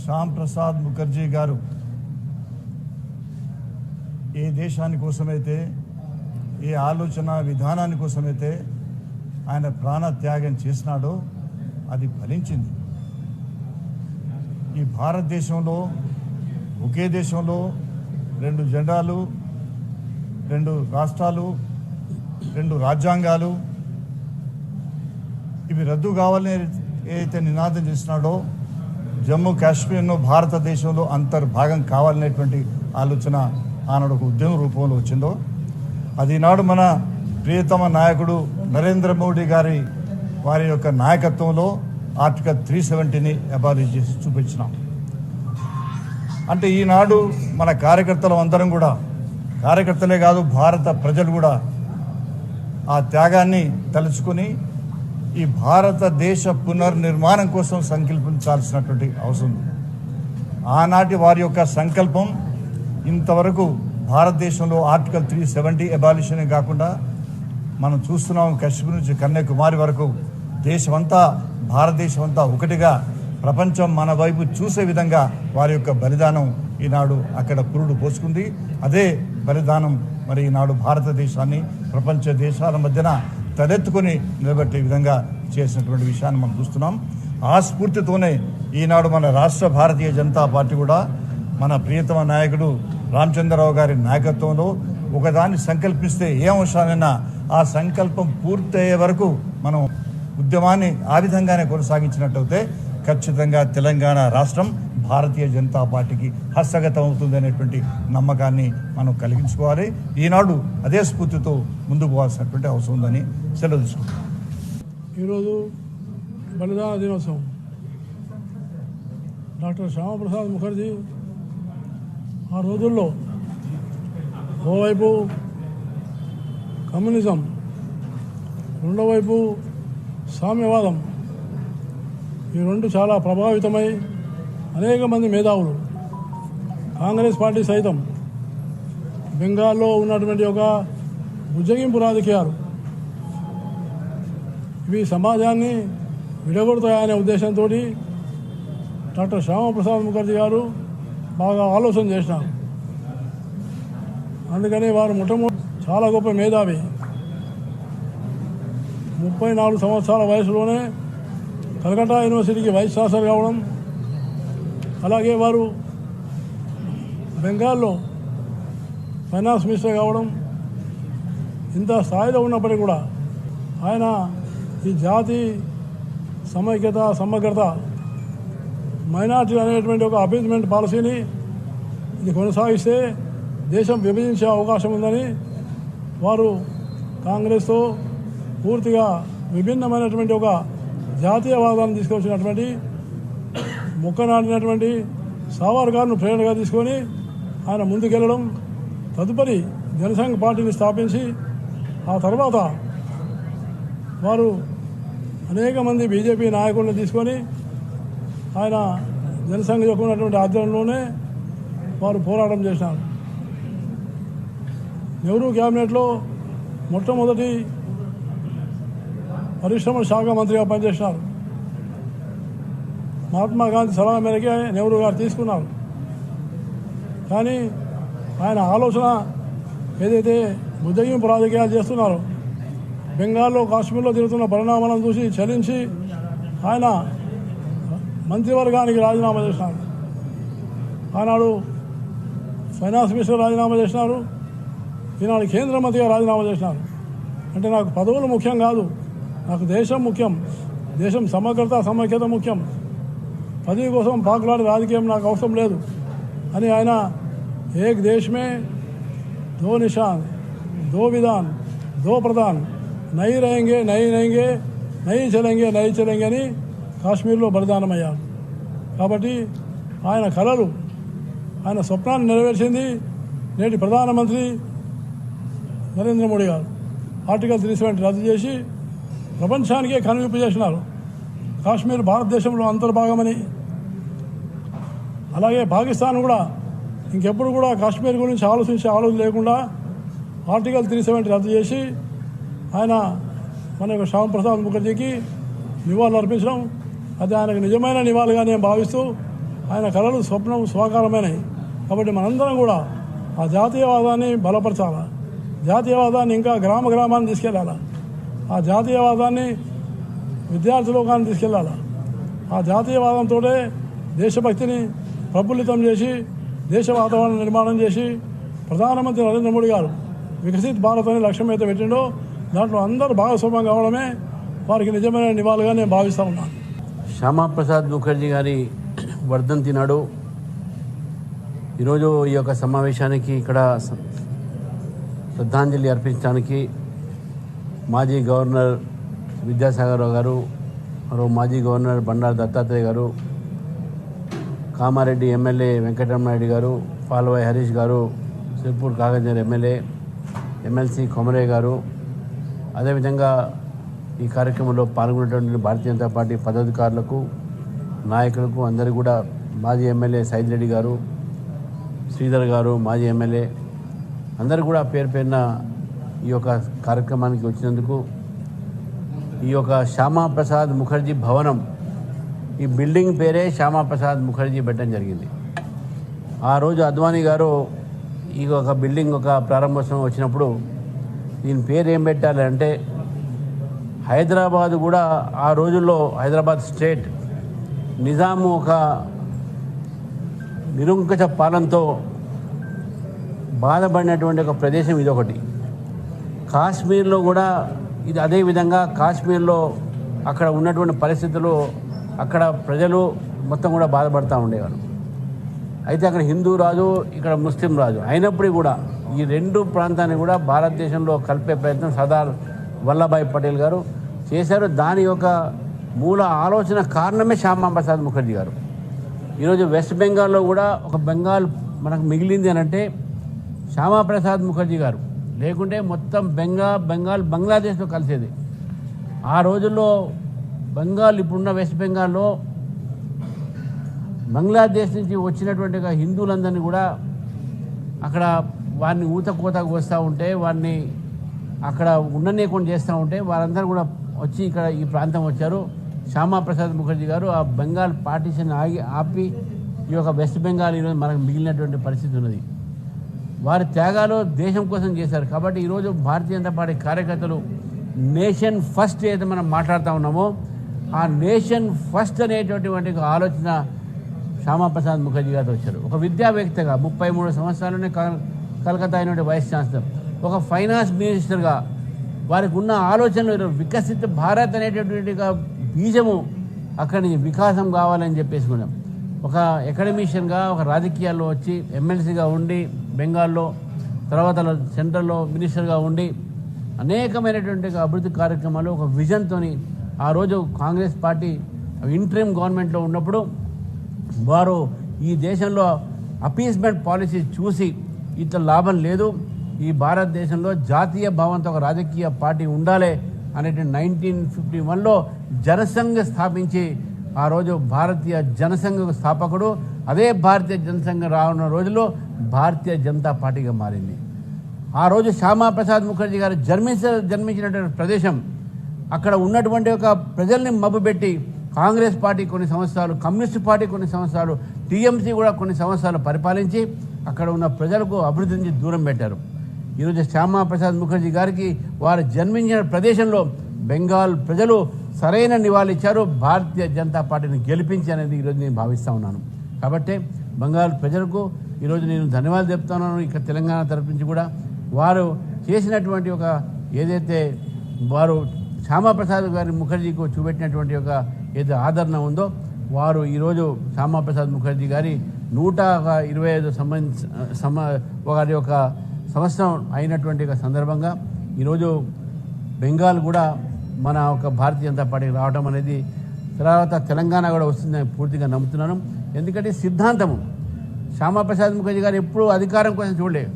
శ్యామ్ ప్రసాద్ ముఖర్జీ గారు ఏ దేశాని కోసమైతే ఏ ఆలోచన విధానాని కోసమైతే ఆయన ప్రాణ త్యాగం చేసినాడో అది ఫలించింది. ఈ భారతదేశంలో ఒకే దేశంలో రెండు జెండాలు, రెండు రాష్ట్రాలు, రెండు రాజ్యాంగాలు ఇవి రద్దు కావాలని ఏదైతే నినాదం చేసినాడో జమ్మూ కాశ్మీర్ను భారతదేశంలో అంతర్భాగం కావాలనేటువంటి ఆలోచన ఆనాడు ఒక ఉద్యమ రూపంలో వచ్చిందో అది ఈనాడు మన ప్రియతమ నాయకుడు నరేంద్ర మోడీ గారి వారి యొక్క నాయకత్వంలో ఆర్టికల్ 370ని అబాలిష్ చేసి చూపించినాం. అంటే ఈనాడు మన కార్యకర్తలు అందరం కూడా, కార్యకర్తలే కాదు భారత ప్రజలు కూడా ఆ త్యాగాన్ని తలుచుకొని ఈ భారతదేశ పునర్నిర్మాణం కోసం సంకల్పించాల్సినటువంటి అవసరం ఉంది. ఆనాటి వారి యొక్క సంకల్పం ఇంతవరకు భారతదేశంలో ఆర్టికల్ 370 అబాలిషన్ కాకుండా మనం చూస్తున్నాం కశ్మీర్ నుంచి కన్యాకుమారి వరకు దేశమంతా, భారతదేశం అంతా ఒకటిగా ప్రపంచం మన వైపు చూసే విధంగా వారి యొక్క బలిదానం ఈనాడు అక్కడ పురుడు పోసుకుంది. అదే బలిదానం మరి ఈనాడు భారతదేశాన్ని ప్రపంచ దేశాల మధ్యన తలెత్తుకొని నిలబెట్టే విధంగా చేసినటువంటి విషయాన్ని మనం చూస్తున్నాం. ఆ స్ఫూర్తితోనే ఈనాడు మన రాష్ట్ర భారతీయ జనతా పార్టీ కూడా మన ప్రియతమ నాయకుడు రామచంద్రరావు గారి నాయకత్వంలో ఒకదాన్ని సంకల్పిస్తే ఏ అంశాలైనా ఆ సంకల్పం పూర్తయ్యే వరకు మనం ఉద్యమాన్ని ఆ విధంగానే కొనసాగించినట్టయితే ఖచ్చితంగా తెలంగాణ రాష్ట్రం భారతీయ జనతా పార్టీకి హస్తగతం అవుతుంది అనేటువంటి నమ్మకాన్ని మనం కలిగించుకోవాలి. ఈనాడు అదే స్ఫూర్తితో ముందుకు పోవాల్సినటువంటి అవసరం ఉందని సెలవు తీసుకుంటాం. ఈరోజు బలిదాన దినోత్సవం. డాక్టర్ శ్యామప్రసాద్ ముఖర్జీ ఆ రోజుల్లో ఓవైపు కమ్యూనిజం, రెండో వైపు సామ్యవాదం, ఈ రెండు చాలా ప్రభావితమై అనేక మంది మేధావులు, కాంగ్రెస్ పార్టీ సైతం బెంగాల్లో ఉన్నటువంటి ఒక బుజ్జగింపు రాజకీయాలు ఇవి సమాజాన్ని విడగొడతాయనే ఉద్దేశంతో డాక్టర్ శ్యామప్రసాద్ ముఖర్జీ గారు బాగా ఆలోచన చేసినారు. అందుకని వారు మొట్టమొదటి చాలా గొప్ప మేధావి. 34 సంవత్సరాల వయసులోనే కలకత్తా యూనివర్సిటీకి వైస్ ఛాన్సలర్ కావడం, అలాగే వారు బెంగాల్లో ఫైనాన్స్ మినిస్టర్ కావడం, ఇంత స్థాయిలో ఉన్నప్పటికీ కూడా ఆయన ఈ జాతి సమైక్యత, సమగ్రత, మైనార్టీ అనేటువంటి ఒక అపీజ్మెంట్ పాలసీని ఇది కొనసాగిస్తే దేశం విభజించే అవకాశం ఉందని వారు కాంగ్రెస్తో పూర్తిగా విభిన్నమైనటువంటి ఒక జాతీయవాదాన్ని తీసుకొచ్చినటువంటి ముక్కనాడినటువంటి సావర్కర్ను ప్రేరణగా తీసుకొని ఆయన ముందుకెళ్ళడం, తదుపరి జనసంఘ్ పార్టీని స్థాపించి ఆ తర్వాత వారు అనేక మంది బీజేపీ నాయకులను తీసుకొని ఆయన జనసంఘ్ యొక్క ఉన్నటువంటి ఆధ్వర్యంలోనే వారు పోరాటం చేసినారు. నెహ్రూ క్యాబినెట్లో మొట్టమొదటి పరిశ్రమల శాఖ మంత్రిగా పనిచేసినారు. మహాత్మా గాంధీ సలహా మేరకే నెహ్రూ గారు తీసుకున్నారు. కానీ ఆయన ఆలోచన ఏదైతే బుజ్జగింపు రాజకీయాలు చేస్తున్నారో, బెంగాల్లో, కాశ్మీర్లో తిరుగుతున్న పరిణామాలను చూసి చలించి ఆయన మంత్రివర్గానికి రాజీనామా చేసినారు. ఆనాడు ఫైనాన్స్ మినిస్టర్ రాజీనామా చేసినారు, ఈనాడు కేంద్ర మంత్రిగా రాజీనామా చేసినారు. అంటే నాకు పదవులు ముఖ్యం కాదు, నాకు దేశం ముఖ్యం, దేశం సమగ్రత, సమైక్యత ముఖ్యం, పదవి కోసం పాకులాడే రాజకీయం నాకు అవసరం లేదు అని ఆయన ఏక్ దేశ్ మే దో నిషాన్, దో విధాన్, దో ప్రధాన్, నై రహెంగే నై నహెంగే, నై చలెంగే నై చలెంగే అని కాశ్మీర్లో బలిదానమయ్యారు. కాబట్టి ఆయన కలలు, ఆయన స్వప్నాన్ని నెరవేర్చింది నేటి ప్రధానమంత్రి నరేంద్ర మోడీ గారు. ఆర్టికల్ 370 రద్దు చేసి ప్రపంచానికే కనువిప్పు చేసినారు. కాశ్మీర్ భారతదేశంలో అంతర్భాగమని, అలాగే పాకిస్తాన్ కూడా ఇంకెప్పుడు కూడా కాశ్మీర్ గురించి ఆలోచన లేకుండా ఆర్టికల్ 370 రద్దు చేసి ఆయన మన యొక్క శ్యామప్రసాద్ ముఖర్జీకి నివాళులు అర్పించడం, అది ఆయనకు నిజమైన నివాళిగా నేను భావిస్తూ ఆయన కళలు స్వప్నం స్వాకారమైనవి. కాబట్టి మనందరం కూడా ఆ జాతీయవాదాన్ని బలపరచాలా, జాతీయవాదాన్ని ఇంకా గ్రామాన్ని తీసుకెళ్ళాలా, ఆ జాతీయవాదాన్ని విద్యార్థి లోకాన్ని తీసుకెళ్ళాలా. ఆ జాతీయవాదంతో దేశభక్తిని ప్రఫుల్లితం చేసి దేశ వాతావరణం నిర్మాణం చేసి ప్రధానమంత్రి నరేంద్ర మోడీ గారు వికసిత్ భారత్ అనే లక్ష్యం అయితే పెట్టిండో దాంట్లో అందరూ భాగస్వామ్యం కావడమే వారికి నిజమైన నివాళిగా నేను భావిస్తూ ఉన్నాను. శ్యామాప్రసాద్ ముఖర్జీ గారి వర్ధంతి నాడు ఈరోజు ఈ యొక్క సమావేశానికి ఇక్కడ శ్రద్ధాంజలి అర్పించడానికి మాజీ గవర్నర్ విద్యాసాగర్ రావు గారు, మరో మాజీ గవర్నర్ బండారు దత్తాత్రేయ గారు, కామారెడ్డి ఎమ్మెల్యే వెంకటరమణారెడ్డి గారు, పాల్వాయి హరీష్ గారు, సిర్పూర్ కాగజ్నగర్ ఎమ్మెల్యే ఎమ్మెల్సీ కొమరయ్య గారు, అదేవిధంగా ఈ కార్యక్రమంలో పాల్గొన్నటువంటి భారతీయ జనతా పార్టీ పదాధికారులకు, నాయకులకు అందరూ కూడా మాజీ ఎమ్మెల్యే సైద్ రెడ్డి గారు, శ్రీధర్ గారు, మాజీ ఎమ్మెల్యే అందరూ కూడా పేరు పేరున ఈ యొక్క కార్యక్రమానికి వచ్చినందుకు, ఈ యొక్క శ్యామాప్రసాద్ ముఖర్జీ భవనం, ఈ బిల్డింగ్ పేరే శ్యామాప్రసాద్ ముఖర్జీ పెట్టడం జరిగింది. ఆ రోజు అద్వానీ గారు ఈ ఒక బిల్డింగ్ ఒక ప్రారంభోత్సవం వచ్చినప్పుడు దీని పేరు ఏం పెట్టాలి అంటే, హైదరాబాద్ కూడా ఆ రోజుల్లో హైదరాబాద్ స్టేట్ నిజాము ఒక నిరంకుశ పాలనతో బాధపడినటువంటి ఒక ప్రదేశం ఇదొకటి. కాశ్మీర్లో కూడా ఇది అదేవిధంగా కాశ్మీర్లో అక్కడ ఉన్నటువంటి పరిస్థితులు అక్కడ ప్రజలు మొత్తం కూడా బాధపడుతూ ఉండేవారు. అయితే అక్కడ హిందూ రాజు, ఇక్కడ ముస్లిం రాజు అయినప్పటికీ కూడా ఈ రెండు ప్రాంతాన్ని కూడా భారతదేశంలో కలిపే ప్రయత్నం సర్దార్ వల్లభాయ్ పటేల్ గారు చేశారు. దాని యొక్క మూల ఆలోచన కారణమే శ్యామాప్రసాద్ ముఖర్జీ గారు. ఈరోజు వెస్ట్ బెంగాల్లో కూడా ఒక బెంగాల్ మనకు మిగిలింది అని అంటే శ్యామాప్రసాద్ ముఖర్జీ గారు లేకుంటే మొత్తం బెంగాల్ బంగ్లాదేశ్లో కలిసేది. ఆ రోజుల్లో బెంగాల్ ఇప్పుడున్న వెస్ట్ బెంగాల్లో బంగ్లాదేశ్ నుంచి వచ్చినటువంటి హిందువులందరినీ కూడా అక్కడ వారిని ఊతకోతకు వస్తూ ఉంటే, వారిని అక్కడ ఉండనీయకుండా చేస్తూ ఉంటే వారందరూ కూడా వచ్చి ఇక్కడ ఈ ప్రాంతం వచ్చారు. శ్యామాప్రసాద్ ముఖర్జీ గారు ఆ బెంగాల్ పార్టీషన్ ఆపి ఈ యొక్క వెస్ట్ బెంగాల్ ఈరోజు మనకు మిగిలినటువంటి పరిస్థితి ఉన్నది. వారి త్యాగాలు దేశం కోసం చేశారు. కాబట్టి ఈరోజు భారతీయ జనతా పార్టీ కార్యకర్తలు నేషన్ ఫస్ట్ ఏదైతే మనం మాట్లాడుతూ ఉన్నామో ఆ నేషన్ ఫస్ట్ అనేటటువంటి ఆలోచన శ్యామాప్రసాద్ ముఖర్జీ గారు వచ్చారు. ఒక విద్యావేత్తగా 33 సంవత్సరాలనే కలకత్తా అయినటువంటి వైస్ ఛాన్సలర్, ఒక ఫైనాన్స్ మినిస్టర్గా వారికి ఉన్న ఆలోచనలు వికసిత భారత్ అనేటటువంటి బీజము అక్కడి నుంచి వికాసం కావాలని చెప్పేసుకున్నాం. ఒక అకాడమిషియన్గా ఒక రాజకీయాల్లో వచ్చి ఎమ్మెల్సీగా ఉండి బెంగాల్లో, తర్వాత సెంట్రల్లో మినిస్టర్గా ఉండి అనేకమైనటువంటి అభివృద్ధి కార్యక్రమాలు ఒక విజన్తో ఆ రోజు కాంగ్రెస్ పార్టీ ఇంటరిమ్ గవర్నమెంట్లో ఉన్నప్పుడు వారు ఈ దేశంలో అపీస్మెంట్ పాలసీ చూసి ఇట్లా లాభం లేదు, ఈ భారతదేశంలో జాతీయ భావంతో ఒక రాజకీయ పార్టీ ఉండాలి అనేటువంటి 1951లో జనసంఘ్ స్థాపించి ఆ రోజు భారతీయ జనసంఘ స్థాపకుడు, అదే భారతీయ జనసంఘ రానున్న రోజుల్లో భారతీయ జనతా పార్టీగా మారింది. ఆ రోజు శ్యామాప్రసాద్ ముఖర్జీ గారు జన్మించినటువంటి ప్రదేశం, అక్కడ ఉన్నటువంటి ఒక ప్రజల్ని మభ్యపెట్టి కాంగ్రెస్ పార్టీ కొన్ని సంవత్సరాలు, కమ్యూనిస్ట్ పార్టీ కొన్ని సంవత్సరాలు, టీఎంసీ కూడా కొన్ని సంవత్సరాలు పరిపాలించి అక్కడ ఉన్న ప్రజలకు అభివృద్ధి నుంచి దూరం పెట్టారు. ఈరోజు శ్యామాప్రసాద్ ముఖర్జీ గారికి వారు జన్మించిన ప్రదేశంలో బెంగాల్ ప్రజలు సరైన నివాళిచ్చారు. భారతీయ జనతా పార్టీని గెలిపించి అనేది ఈరోజు నేను భావిస్తూ ఉన్నాను. కాబట్టి బెంగాల్ ప్రజలకు ఈరోజు నేను ధన్యవాదాలు చెప్తున్నాను. ఇక తెలంగాణ తరపు నుంచి కూడా వారు చేసినటువంటి ఒక ఏదైతే వారు శ్యామాప్రసాద్ గారి ముఖర్జీకి చూపెట్టినటువంటి ఒక ఏదైతే ఆదరణ ఉందో, వారు ఈరోజు శ్యామాప్రసాద్ ముఖర్జీ గారి 125 వారి యొక్క సంవత్సరం అయినటువంటి సందర్భంగా ఈరోజు బెంగాల్ కూడా మన ఒక భారతీయ జనతా పార్టీకి రావడం అనేది, తర్వాత తెలంగాణ కూడా వస్తుందని పూర్తిగా నమ్ముతున్నాను. ఎందుకంటే సిద్ధాంతము శ్యామాప్రసాద్ ముఖర్జీ గారు ఎప్పుడూ అధికారం కోసం చూడలేదు.